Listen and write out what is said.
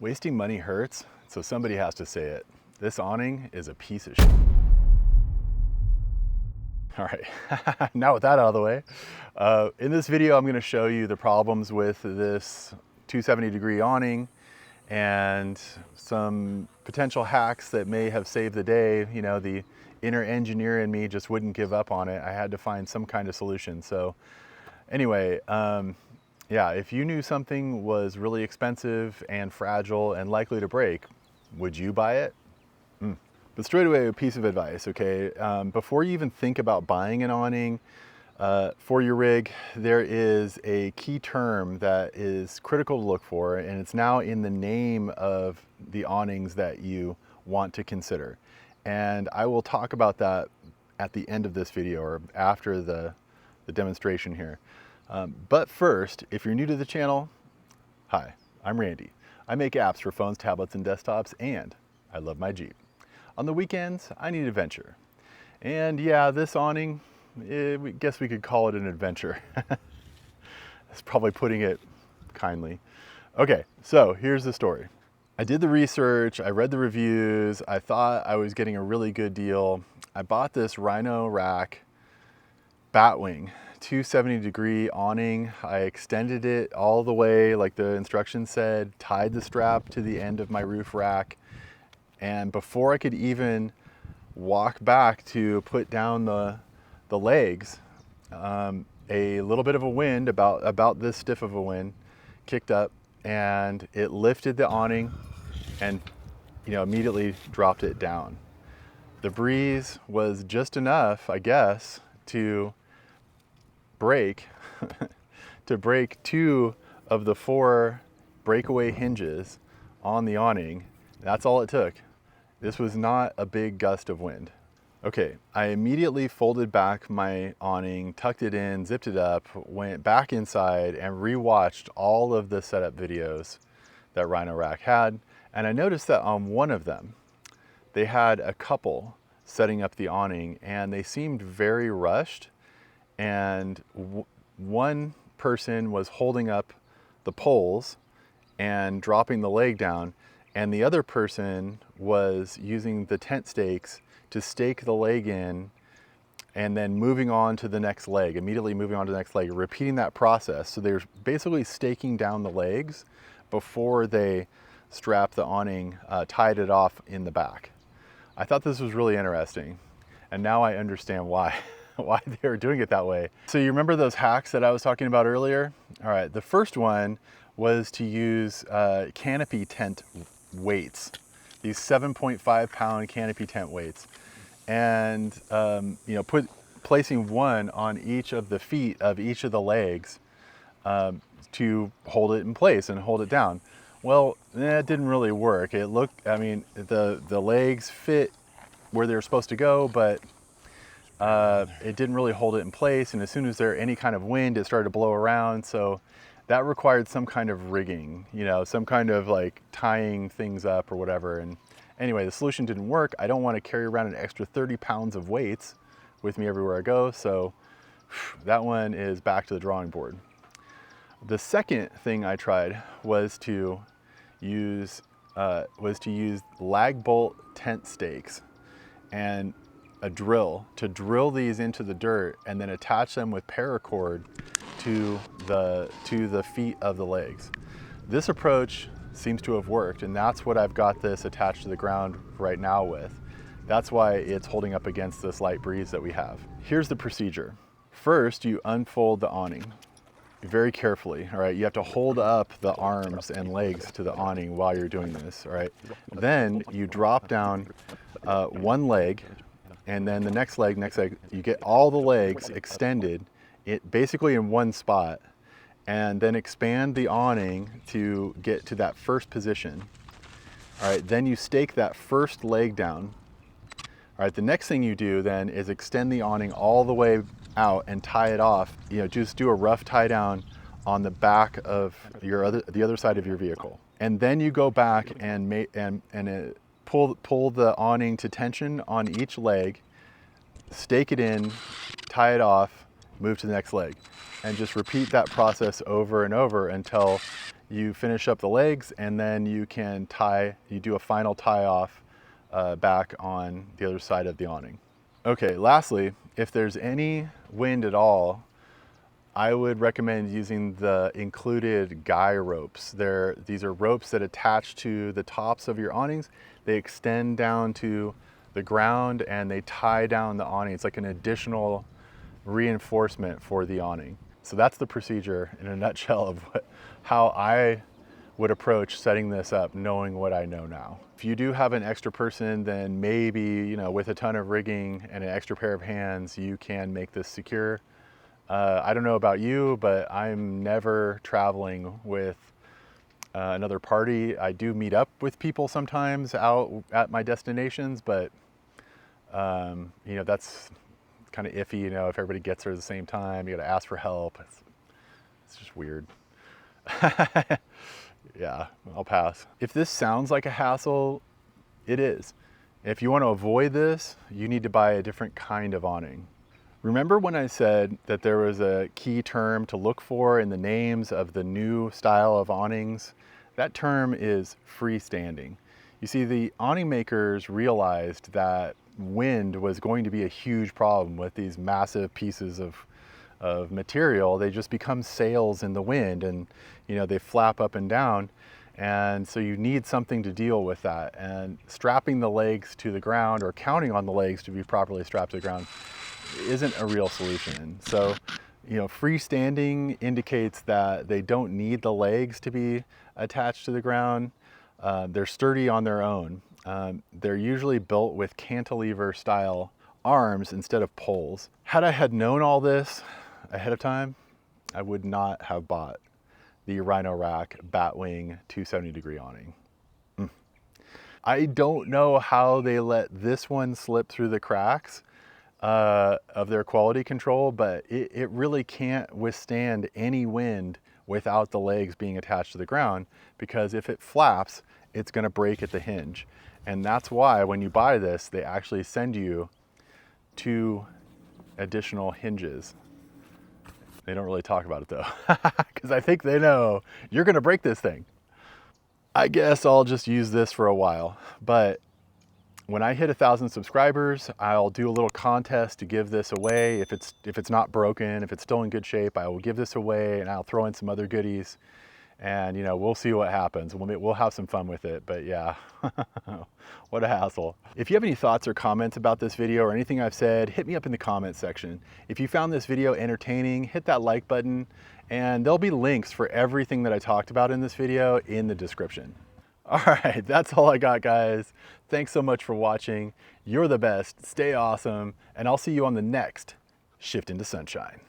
Wasting money hurts, so somebody has to say it. This awning is a piece of shit. All right, now with that out of the way, in this video I'm going to show you the problems with this 270-degree awning and some potential hacks that may have saved the day. You know, the inner engineer in me just wouldn't give up on it. I had to find some kind of solution. So anyway, yeah, if you knew something was really expensive and fragile and likely to break, would you buy it? But straight away, a piece of advice, okay? Before you even think about buying an awning for your rig, there is a key term that is critical to look for, and it's now in the name of the awnings that you want to consider. And I will talk about that at the end of this video or after the demonstration here. But first, if you're new to the channel, hi, I'm Randy. I make apps for phones, tablets, and desktops, and I love my Jeep. On the weekends, I need adventure. And yeah, this awning, I guess we could call it an adventure. That's probably putting it kindly. Okay, so here's the story. I did the research, I read the reviews, I thought I was getting a really good deal. I bought this Rhino-Rack Batwing 270-degree awning. I extended it all the way like the instructions said, tied the strap to the end of my roof rack, and before I could even walk back to put down the legs, a little bit of a wind, about this stiff of a wind, kicked up, and it lifted the awning and, you know, immediately dropped it down. The breeze was just enough, I guess, to break two of the 4 breakaway hinges on the awning. That's all it took. This was not a big gust of wind. Okay, I immediately folded back my awning, tucked it in, zipped it up, went back inside and rewatched all of the setup videos that Rhino-Rack had. And I noticed that on one of them, they had a couple setting up the awning and they seemed very rushed. And one person was holding up the poles and dropping the leg down, and the other person was using the tent stakes to stake the leg in and then moving on to the next leg, immediately moving on to the next leg, repeating that process. So they're basically staking down the legs before they strapped the awning, tied it off in the back. I thought this was really interesting, and now I understand why they were doing it that way. So you remember those hacks that I was talking about earlier? All right, the first one was to use canopy tent weights, these 7.5 pound canopy tent weights, and you know, placing one on each of the feet of each of the legs to hold it in place and hold it down. Well, that didn't really work. It looked, I mean, the legs fit where they're supposed to go, but it didn't really hold it in place, and as soon as there any kind of wind, it started to blow around. So that required some kind of rigging, you know, some kind of like tying things up or whatever. And anyway, the solution didn't work. I don't want to carry around an extra 30 pounds of weights with me everywhere I go, so that one is back to the drawing board. The second thing I tried was to use lag bolt tent stakes and a drill to drill these into the dirt and then attach them with paracord to the feet of the legs. This approach seems to have worked, and that's what I've got this attached to the ground right now with. That's why it's holding up against this light breeze that we have. Here's the procedure. First, you unfold the awning very carefully, all right? You have to hold up the arms and legs to the awning while you're doing this, all right? Then you drop down one leg, and then the next leg, you get all the legs extended, basically in one spot, and then expand the awning to get to that first position. All right, then you stake that first leg down. All right, the next thing you do then is extend the awning all the way out and tie it off. You know, just do a rough tie down on the back of the other side of your vehicle. And then you go back and pull the awning to tension on each leg, stake it in, tie it off, move to the next leg, and just repeat that process over and over until you finish up the legs, and then you can you do a final tie off back on the other side of the awning. Okay, lastly, if there's any wind at all, I would recommend using the included guy ropes. These are ropes that attach to the tops of your awnings. They extend down to the ground and they tie down the awning. It's like an additional reinforcement for the awning. So that's the procedure in a nutshell of how I would approach setting this up, knowing what I know now. If you do have an extra person, then maybe, you know, with a ton of rigging and an extra pair of hands, you can make this secure. I don't know about you, but I'm never traveling with another party. I do meet up with people sometimes out at my destinations, but you know, that's kind of iffy. You know, if everybody gets there at the same time, you got to ask for help. It's just weird. Yeah, I'll pass. If this sounds like a hassle, it is. If you want to avoid this, you need to buy a different kind of awning. Remember when I said that there was a key term to look for in the names of the new style of awnings? That term is freestanding. You see, the awning makers realized that wind was going to be a huge problem with these massive pieces of material. They just become sails in the wind, and you know, they flap up and down, and so you need something to deal with that. And strapping the legs to the ground, or counting on the legs to be properly strapped to the ground, isn't a real solution. So, you know, freestanding indicates that they don't need the legs to be attached to the ground. They're sturdy on their own. They're usually built with cantilever style arms instead of poles. Had I had known all this ahead of time, I would not have bought the Rhino-Rack Batwing 270-degree awning. I don't know how they let this one slip through the cracks of their quality control, but it really can't withstand any wind without the legs being attached to the ground, because if it flaps, it's going to break at the hinge. And that's why when you buy this, they actually send you 2 additional hinges. They don't really talk about it though, because I think they know you're going to break this thing. I guess I'll just use this for a while, but when I hit 1,000 subscribers, I'll do a little contest to give this away. If it's not broken, if it's still in good shape, I will give this away, and I'll throw in some other goodies, and you know, we'll see what happens. We'll have some fun with it, but yeah, what a hassle. If you have any thoughts or comments about this video or anything I've said, hit me up in the comments section. If you found this video entertaining, hit that like button, and there'll be links for everything that I talked about in this video in the description. All right, that's all I got, guys. Thanks so much for watching. You're the best. Stay awesome, and I'll see you on the next Shift into Sunshine.